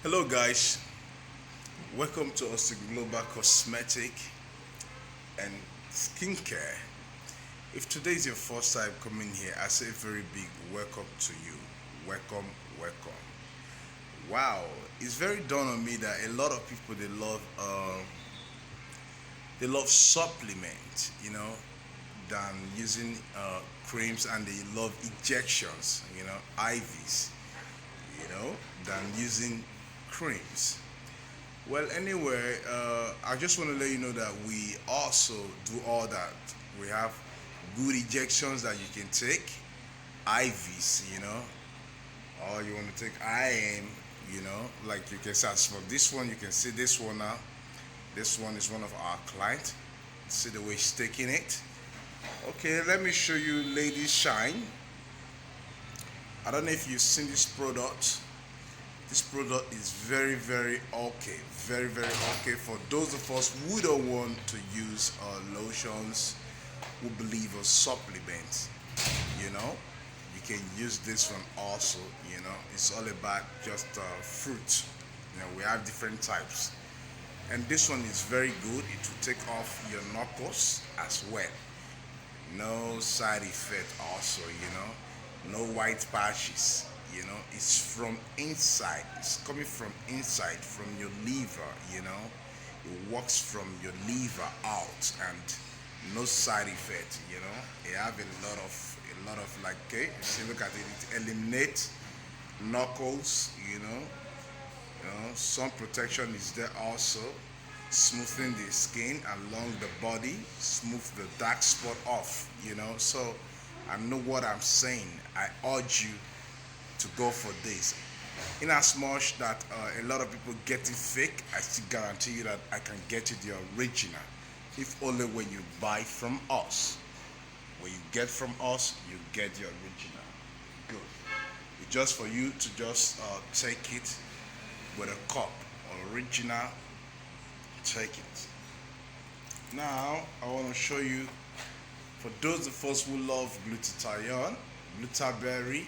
Hello guys, welcome to us Global Cosmetic and Skincare. If today is your first time coming here, I say a very big welcome to you. Welcome, welcome. Wow, it's very dawned on me that a lot of people they love supplement, than using creams, and they love injections, IVs, than using creams. Well, anyway, I just want to let you know that we also do all that. We have good injections that you can take, IVs, or you want to take IM, like you can start from this one. You can see this one now. This one is one of our clients. See the way he's taking it. Okay, let me show you Lady Shine. I don't know if you've seen this product. This product is very, very okay. Very, very okay for those of us who don't want to use lotions, who believe in supplements. You know, you can use this one also. It's all about just fruit. We have different types. And this one is very good. It will take off your knuckles as well. No side effect also, no white patches. It's from inside. It's coming from inside, from your liver. It works from your liver out, and no side effect. It have a lot of like, okay, see, look at it. It eliminates knuckles. Sun protection is there also, smoothing the skin along the body, smooth the dark spot off. So I know what I'm saying. I urge you to go for this. In as much that a lot of people get it fake, I still guarantee you that I can get it the original. If only when you buy from us. When you get from us, you get the original. Good. It's just for you to just take it with a cup. Original, take it. Now, I want to show you, for those of us who love glutathione, glutaberry,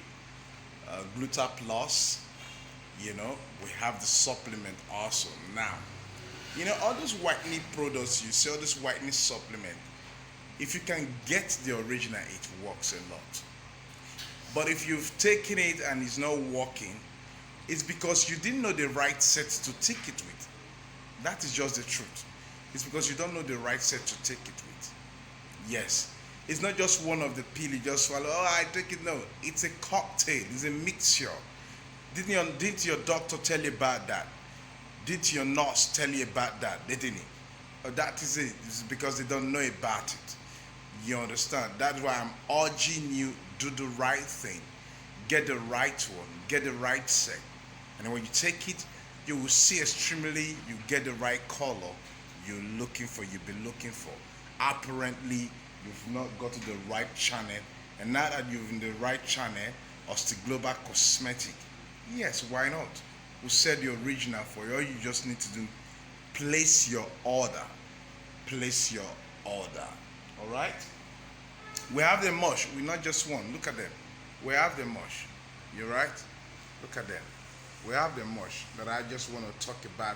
Gluta Plus, we have the supplement also. Now, all those whitening products you see, all this whitening supplement, if you can get the original, it works a lot. But if you've taken it and it's not working, it's because you didn't know the right set to take it with. That is just the truth. It's because you don't know the right set to take it with. Yes. It's not just one of the pill you just swallow. Oh, I take it. No, it's a cocktail. It's a mixture. Didn't your doctor tell you about that? Did your nurse tell you about that? They didn't. That is it. It's because they don't know about it. You understand? That's why I'm urging you, do the right thing. Get the right one. Get the right set. And when you take it, you will see extremely, you get the right color you've been looking for. Apparently, you've not got to the right channel, and now that you're in the right channel, Osti Global Cosmetic, yes, why not? We said the original for you. All you just need to do, place your order. Place your order. All right? We have the mush. We're not just one. Look at them. We have the mush. You're right? Look at them. We have the mush that I just want to talk about.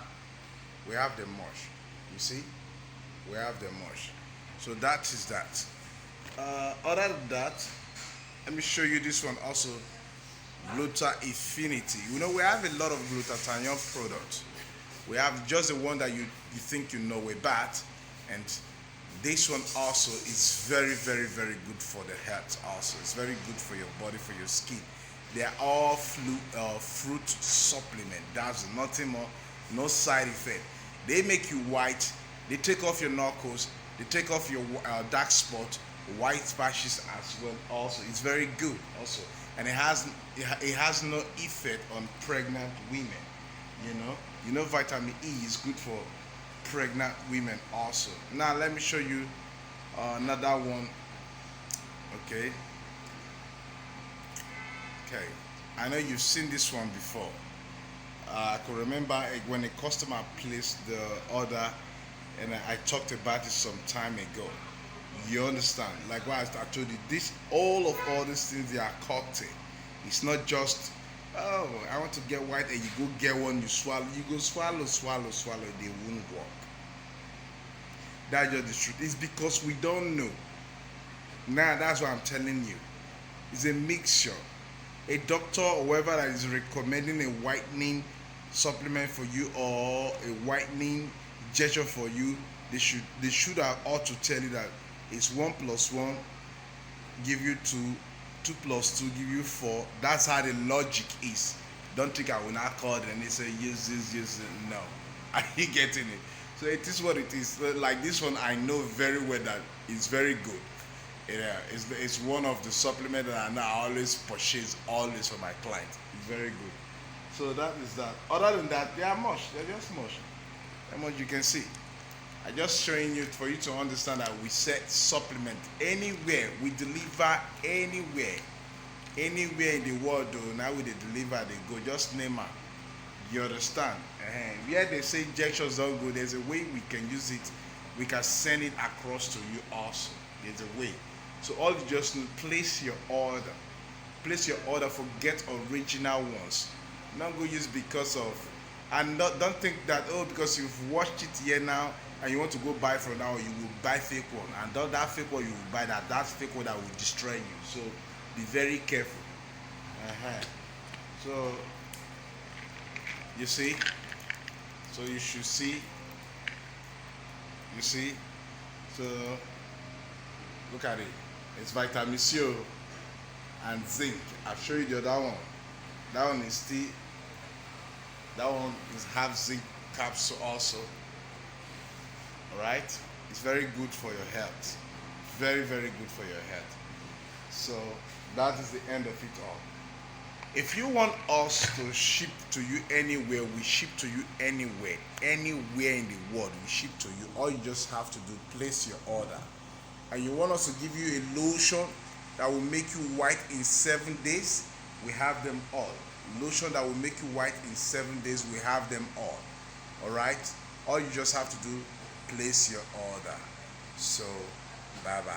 We have the mush. You see? We have the mush. So that is that. Other than that, let me show you this one also. Gluta Infinity. We have a lot of glutathione products. We have just the one that you think you know about, and this one also is very, very, very good for the health also. It's very good for your body, for your skin. They are all fruit supplement. That's nothing more, no side effect. They make you white. They take off your knuckles. They take off your dark spot, white patches as well. Also, it's very good also, and it has no effect on pregnant women. Vitamin E is good for pregnant women also. Now let me show you another one. Okay. I know you've seen this one before. I could remember when a customer placed the order, and I talked about it some time ago. You understand? Like what I told you, all these things, they are cocktail. It's not just Oh, I want to get white, and you go get one, you swallow, you go swallow, swallow, swallow, they won't work. That's just the truth. It's because we don't know. Now that's what I'm telling you. It's a mixture. A doctor or whoever that is recommending a whitening supplement for you or a whitening gesture for you, they should have ought to tell you that it's 1 plus 1 give you 2, 2 plus 2 give you 4. That's how the logic is. Don't think I will not call them and they say use this, use it. No. Are you getting it? So it is what it is. Like this one, I know very well that it's very good. Yeah, it's one of the supplements that I now always purchase always for my clients. It's very good. So that is that. Other than that, they are much. They're just much. How much you can see. I just showing you for you to understand that we set supplement anywhere. We deliver anywhere. Anywhere in the world though, now we they deliver, they go. Just name her. You understand? Where they say injections don't go, there's a way we can use it. We can send it across to you also. There's a way. So all you just need, place your order. Place your order for get original ones. Not go use because of, and don't think that, oh, because you've watched it here now and you want to go buy from now, you will buy fake one. And that fake one you will buy, that fake one that will destroy you. So be very careful. So you see, so you should see, you see, so look at it. It's vitamin C and zinc. I've shown you the other one. That one is still, that one is half zinc capsule also. Alright? It's very good for your health. Very, very good for your health. So that is the end of it all. If you want us to ship to you anywhere, we ship to you anywhere. Anywhere in the world, we ship to you. All you just have to do, place your order. And you want us to give you a lotion that will make you white in 7 days, we have them all. Lotion that will make you white in 7 days, we have them all. Alright? All you just have to do, place your order. So, bye-bye.